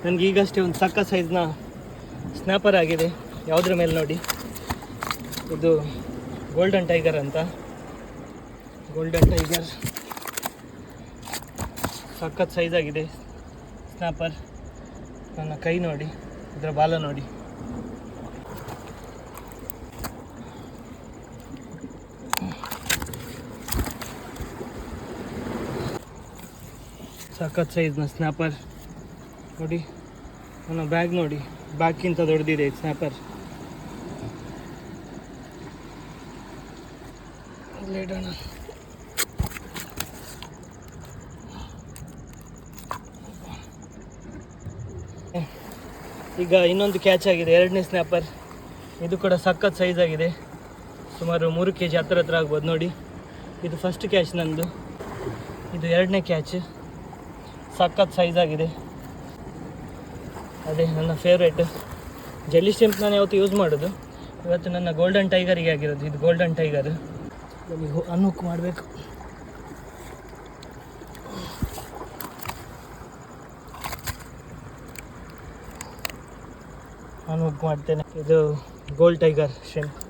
ನನಗೆ ಈಗಷ್ಟೇ ಒಂದು ಸಕ್ಕ ಸೈಜ್ನ ಸ್ನ್ಯಾಪರ್ ಆಗಿದೆ. ಯಾವುದ್ರ ಮೇಲೆ ನೋಡಿ, ಇದು ಗೋಲ್ಡನ್ ಟೈಗರ್ ಅಂತ. ಗೋಲ್ಡನ್ ಟೈಗರ್ ಸಖತ್ ಸೈಜ್ ಆಗಿದೆ ಸ್ನ್ಯಾಪರ್. ನನ್ನ ಕೈ ನೋಡಿ, ಇದರ ಬಾಲ ನೋಡಿ. ಸಖತ್ ಸೈಜ್ನ ಸ್ನ್ಯಾಪರ್ ನೋಡಿ. ನನ್ನ ಬ್ಯಾಗ್ ನೋಡಿ, ಬ್ಯಾಗ್ಗಿಂತ ದೊಡ್ಡದಿದೆ ಸ್ನ್ಯಾಪರ್. ಇಡೋಣ. ಈಗ ಇನ್ನೊಂದು ಕ್ಯಾಚ್ ಆಗಿದೆ, ಎರಡನೇ ಸ್ನ್ಯಾಪರ್. ಇದು ಕೂಡ ಸಖತ್ ಸೈಜ್ ಆಗಿದೆ, ಸುಮಾರು 3 kg ಹತ್ರ ಆಗ್ಬೋದು ನೋಡಿ. ಇದು ಫಸ್ಟ್ ಕ್ಯಾಚ್ ನಂದು, ಇದು ಎರಡನೇ ಕ್ಯಾಚ್. ಸಖತ್ ಸೈಜ್ ಆಗಿದೆ. ಅದೇ ನನ್ನ ಫೇವ್ರೇಟ್ ಜೆಲ್ಲಿ ಸ್ಟಿಂಪ್. ನಾನು ಯಾವತ್ತು ಯೂಸ್ ಮಾಡೋದು, ಇವತ್ತು ನನ್ನ ಗೋಲ್ಡನ್ ಟೈಗರಿಗೆ ಆಗಿರೋದು. ಇದು ಗೋಲ್ಡನ್ ಟೈಗರ್. ಅನ್ಹುಕ್ ಮಾಡಬೇಕು. ಅನ್ಹುಕ್ ಮಾಡ್ತೇನೆ. ಇದು ಗೋಲ್ಡ್ ಟೈಗರ್ ಶ್ರಿಂಪ್.